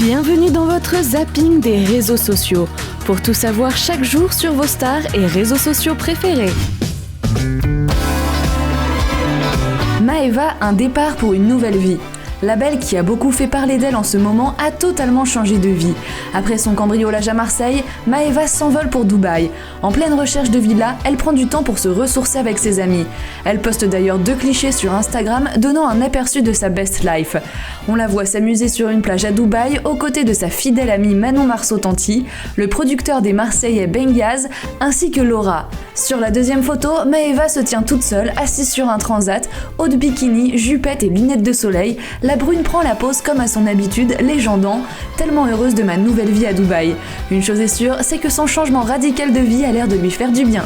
Bienvenue dans votre zapping des réseaux sociaux, pour tout savoir chaque jour sur vos stars et réseaux sociaux préférés. Maeva, un départ pour une nouvelle vie. La belle qui a beaucoup fait parler d'elle en ce moment a totalement changé de vie. Après son cambriolage à Marseille, Maeva s'envole pour Dubaï. En pleine recherche de villa, elle prend du temps pour se ressourcer avec ses amis. Elle poste d'ailleurs 2 clichés sur Instagram donnant un aperçu de sa best life. On la voit s'amuser sur une plage à Dubaï aux côtés de sa fidèle amie Manon Marceau-Tanti, le producteur des Marseillais Bengaz, ainsi que Laura. Sur la deuxième photo, Maeva se tient toute seule, assise sur un transat, haut de bikini, jupette et lunettes de soleil. La brune prend la pose comme à son habitude, légendant « Tellement heureuse de ma nouvelle vie à Dubaï ». Une chose est sûre, c'est que son changement radical de vie a l'air de lui faire du bien.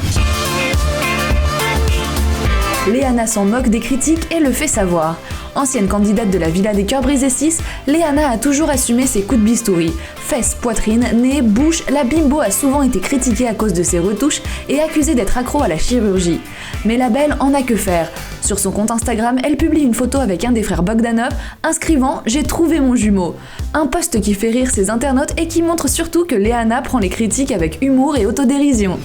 Léana s'en moque des critiques et le fait savoir. Ancienne candidate de la Villa des Cœurs Brisés 6, Léana a toujours assumé ses coups de bistouri. Fesses, poitrine, nez, bouche, la bimbo a souvent été critiquée à cause de ses retouches et accusée d'être accro à la chirurgie. Mais la belle en a que faire. Sur son compte Instagram, elle publie une photo avec un des frères Bogdanov, inscrivant « J'ai trouvé mon jumeau ». Un post qui fait rire ses internautes et qui montre surtout que Léana prend les critiques avec humour et autodérision.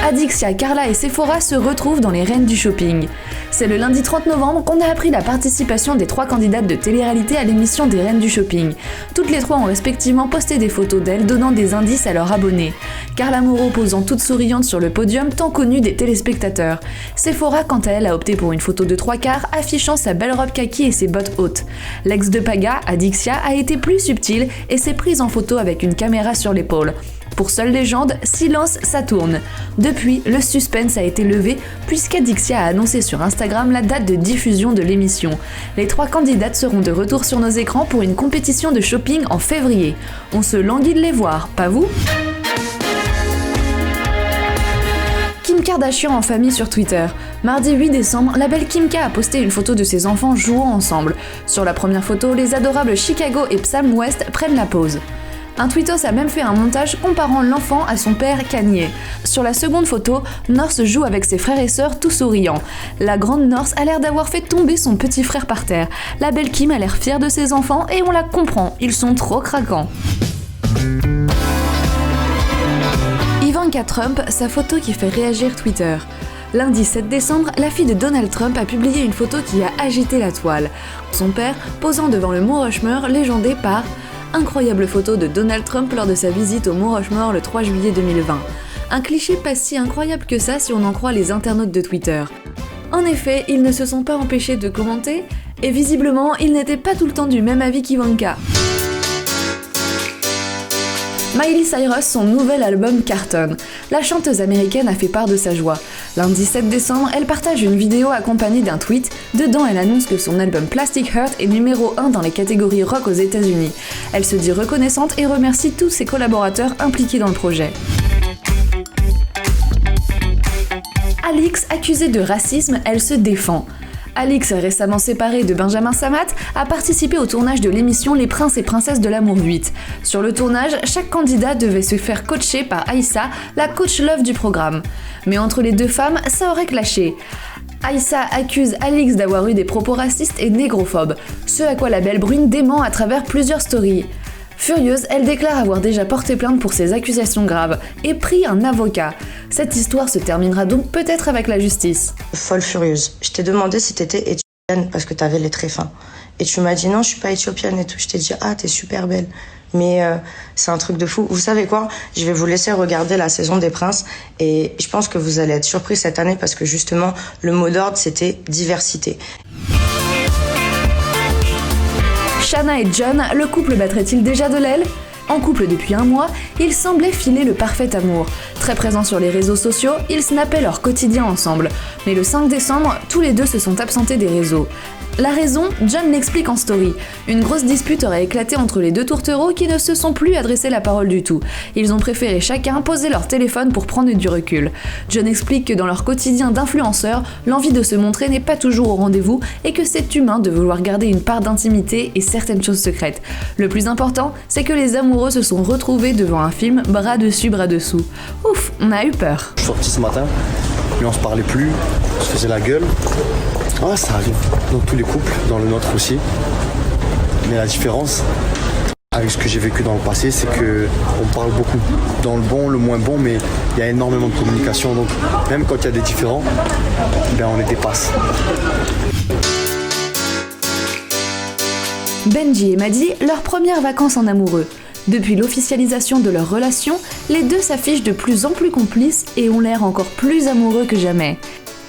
Adixia, Carla et Sephora se retrouvent dans les reines du shopping. C'est le lundi 30 novembre qu'on a appris la participation des 3 candidates de télé-réalité à l'émission des reines du shopping. Toutes les 3 ont respectivement posté des photos d'elles donnant des indices à leurs abonnés. Carla Moreau posant toute souriante sur le podium tant connue des téléspectateurs. Sephora quant à elle a opté pour une photo de 3/4 affichant sa belle robe kaki et ses bottes hautes. L'ex de Paga, Adixia, a été plus subtile et s'est prise en photo avec une caméra sur l'épaule. Pour seule légende, silence, ça tourne. Depuis, le suspense a été levé puisqu'Adixia a annoncé sur Instagram la date de diffusion de l'émission. Les 3 candidates seront de retour sur nos écrans pour une compétition de shopping en février. On se languit de les voir, pas vous ? Kim Kardashian en famille sur Twitter. Mardi 8 décembre, la belle Kim K a posté une photo de ses enfants jouant ensemble. Sur la première photo, les adorables Chicago et Psalm West prennent la pose. Un tweetos a même fait un montage comparant l'enfant à son père Kanye. Sur la seconde photo, North joue avec ses frères et sœurs tout souriants. La grande North a l'air d'avoir fait tomber son petit frère par terre. La belle Kim a l'air fière de ses enfants et on la comprend, ils sont trop craquants. Ivanka Trump, sa photo qui fait réagir Twitter. Lundi 7 décembre, la fille de Donald Trump a publié une photo qui a agité la toile. Son père posant devant le Mont Rushmore, légendé par incroyable photo de Donald Trump lors de sa visite au Mont Rushmore le 3 juillet 2020. Un cliché pas si incroyable que ça si on en croit les internautes de Twitter. En effet, ils ne se sont pas empêchés de commenter, et visiblement, ils n'étaient pas tout le temps du même avis qu'Ivanka. Miley Cyrus, son nouvel album cartonne. La chanteuse américaine a fait part de sa joie. Lundi 7 décembre, elle partage une vidéo accompagnée d'un tweet. Dedans, elle annonce que son album Plastic Heart est numéro 1 dans les catégories rock aux États-Unis. Elle se dit reconnaissante et remercie tous ses collaborateurs impliqués dans le projet. Alix, accusée de racisme, elle se défend. Alix, récemment séparée de Benjamin Samat, a participé au tournage de l'émission Les Princes et Princesses de l'amour 8. Sur le tournage, chaque candidat devait se faire coacher par Aïssa, la coach love du programme. Mais entre les 2 femmes, ça aurait clashé. Aïssa accuse Alix d'avoir eu des propos racistes et négrophobes, ce à quoi la belle brune dément à travers plusieurs stories. Furieuse, elle déclare avoir déjà porté plainte pour ces accusations graves et pris un avocat. Cette histoire se terminera donc peut-être avec la justice. Folle furieuse. Je t'ai demandé si t'étais éthiopienne parce que t'avais les traits fins. Et tu m'as dit non, je suis pas éthiopienne et tout. Je t'ai dit ah, t'es super belle. Mais c'est un truc de fou. Vous savez quoi ? Je vais vous laisser regarder la saison des Princes et je pense que vous allez être surpris cette année parce que justement, le mot d'ordre, c'était diversité. Shanna et John, le couple battrait-il déjà de l'aile ? En couple depuis un mois, ils semblaient filer le parfait amour. Très présents sur les réseaux sociaux, ils snappaient leur quotidien ensemble. Mais le 5 décembre, tous les 2 se sont absentés des réseaux. La raison, John l'explique en story. Une grosse dispute aurait éclaté entre les 2 tourtereaux qui ne se sont plus adressé la parole du tout. Ils ont préféré chacun poser leur téléphone pour prendre du recul. John explique que dans leur quotidien d'influenceur, l'envie de se montrer n'est pas toujours au rendez-vous et que c'est humain de vouloir garder une part d'intimité et certaines choses secrètes. Le plus important, c'est que les amoureux se sont retrouvés devant un film bras dessus, bras dessous. Ouf, on a eu peur. Je suis sorti ce matin, mais on se parlait plus, on se faisait la gueule. Ah, ça arrive dans tous les couples, dans le nôtre aussi. Mais la différence avec ce que j'ai vécu dans le passé, c'est qu'on parle beaucoup dans le bon, le moins bon, mais il y a énormément de communication. Donc même quand il y a des différends, ben on les dépasse. Benji et Madi, leurs premières vacances en amoureux. Depuis l'officialisation de leur relation, les deux s'affichent de plus en plus complices et ont l'air encore plus amoureux que jamais.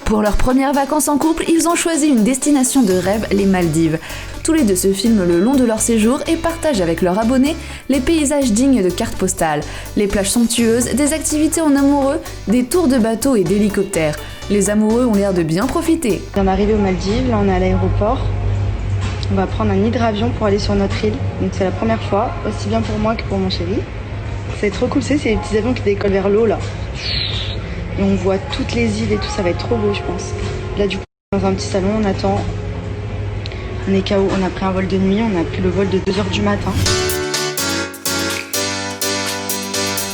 Pour leurs premières vacances en couple, ils ont choisi une destination de rêve, les Maldives. Tous les deux se filment le long de leur séjour et partagent avec leurs abonnés les paysages dignes de cartes postales, les plages somptueuses, des activités en amoureux, des tours de bateau et d'hélicoptères. Les amoureux ont l'air de bien profiter. On est arrivé aux Maldives, là on est à l'aéroport. On va prendre un hydravion pour aller sur notre île. Donc c'est la première fois, aussi bien pour moi que pour mon chéri. C'est trop cool, c'est les petits avions qui décollent vers l'eau là. Et on voit toutes les îles et tout, ça va être trop beau je pense. Là du coup, dans un petit salon, on attend. On est KO, on a pris un vol de nuit, on a pris le vol de 2h du matin.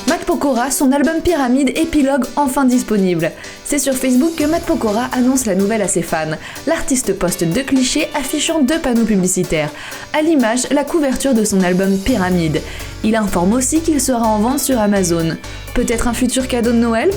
Matt Pokora, son album Pyramide épilogue enfin disponible. C'est sur Facebook que Matt Pokora annonce la nouvelle à ses fans. L'artiste poste 2 clichés affichant 2 panneaux publicitaires. À l'image, la couverture de son album Pyramide. Il informe aussi qu'il sera en vente sur Amazon. Peut-être un futur cadeau de Noël ?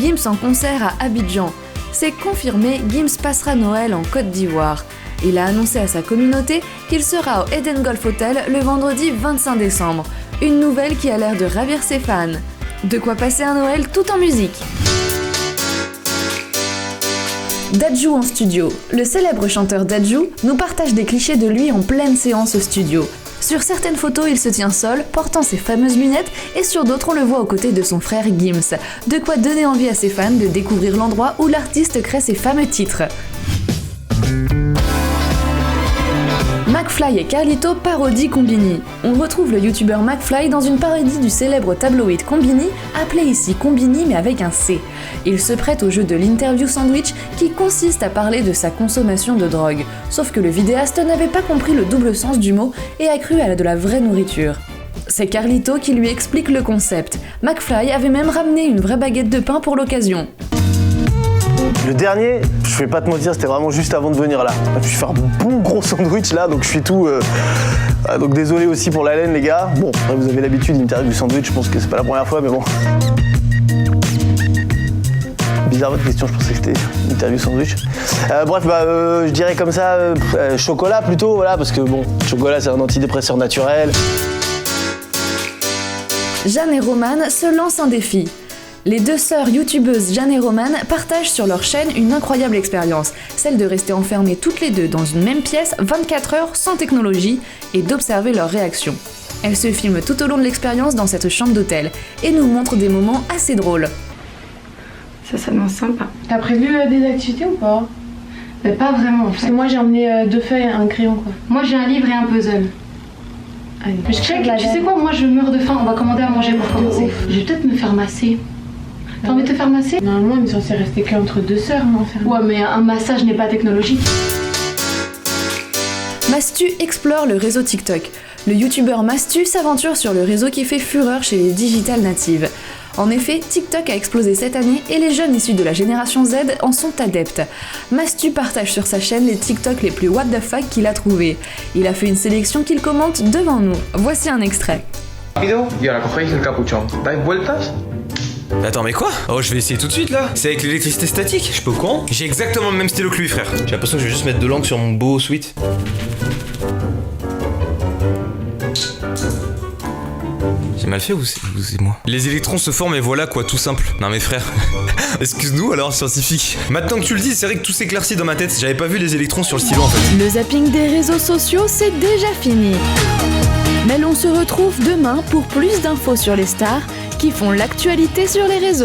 Gims en concert à Abidjan. C'est confirmé, Gims passera Noël en Côte d'Ivoire. Il a annoncé à sa communauté qu'il sera au Eden Golf Hotel le vendredi 25 décembre. Une nouvelle qui a l'air de ravir ses fans. De quoi passer un Noël tout en musique. Dadju en studio. Le célèbre chanteur Dadju nous partage des clichés de lui en pleine séance au studio. Sur certaines photos, il se tient seul, portant ses fameuses lunettes, et sur d'autres, on le voit aux côtés de son frère Gims. De quoi donner envie à ses fans de découvrir l'endroit où l'artiste crée ses fameux titres. McFly et Carlito parodient Combini. On retrouve le youtubeur McFly dans une parodie du célèbre tabloïd Combini, appelé ici Combini mais avec un C. Il se prête au jeu de l'interview sandwich qui consiste à parler de sa consommation de drogue. Sauf que le vidéaste n'avait pas compris le double sens du mot et a cru à de la vraie nourriture. C'est Carlito qui lui explique le concept. McFly avait même ramené une vraie baguette de pain pour l'occasion. Le dernier, je vais pas te mentir, c'était vraiment juste avant de venir là. Je vais faire un bon gros sandwich là, donc je suis tout... donc désolé aussi pour la laine les gars. Bon, après, vous avez l'habitude d'interview du sandwich, je pense que c'est pas la première fois, mais bon. Bizarre votre question, je pensais que c'était une interview sandwich. Bref, je dirais comme ça, chocolat plutôt, voilà, parce que bon, chocolat c'est un antidépresseur naturel. Jeanne et Roman se lancent un défi. Les deux sœurs youtubeuses Jeanne et Roman partagent sur leur chaîne une incroyable expérience, celle de rester enfermées toutes les deux dans une même pièce 24 heures sans technologie et d'observer leurs réactions. Elles se filment tout au long de l'expérience dans cette chambre d'hôtel et nous montrent des moments assez drôles. Ça s'annonce sympa. T'as prévu des activités ou pas? Pas vraiment en Parce fait. que moi j'ai emmené 2 feuilles et un crayon quoi. Moi j'ai un livre et un puzzle. Allez. Mais tu sais quoi, moi je meurs de faim, on va commander à manger pour commencer. Je vais peut-être me faire masser. T'as envie de te faire masser? Normalement on est censé rester qu'entre 2 sœurs, hein, enfermées. Ouais mais un massage n'est pas technologique. Mastu explore le réseau TikTok. Le youtubeur Mastu s'aventure sur le réseau qui fait fureur chez les digital natives. En effet, TikTok a explosé cette année et les jeunes issus de la génération Z en sont adeptes. Mastu partage sur sa chaîne les TikTok les plus what the fuck qu'il a trouvés. Il a fait une sélection qu'il commente devant nous. Voici un extrait. Rápido y ahora cogéis el capuchón. Dais vueltas. Attends mais quoi? Oh je vais essayer tout de suite là. C'est avec l'électricité statique, je suis pas au courant. J'ai exactement le même stylo que lui frère. J'ai l'impression que je vais juste mettre de l'encre sur mon beau sweat. J'ai mal fait ou c'est moi? Les électrons se forment et voilà quoi, tout simple. Non mais frère, excuse-nous alors scientifique. Maintenant que tu le dis, c'est vrai que tout s'éclaircit dans ma tête. J'avais pas vu les électrons sur le stylo en fait. Le zapping des réseaux sociaux, c'est déjà fini. Mais l'on se retrouve demain pour plus d'infos sur les stars qui font l'actualité sur les réseaux.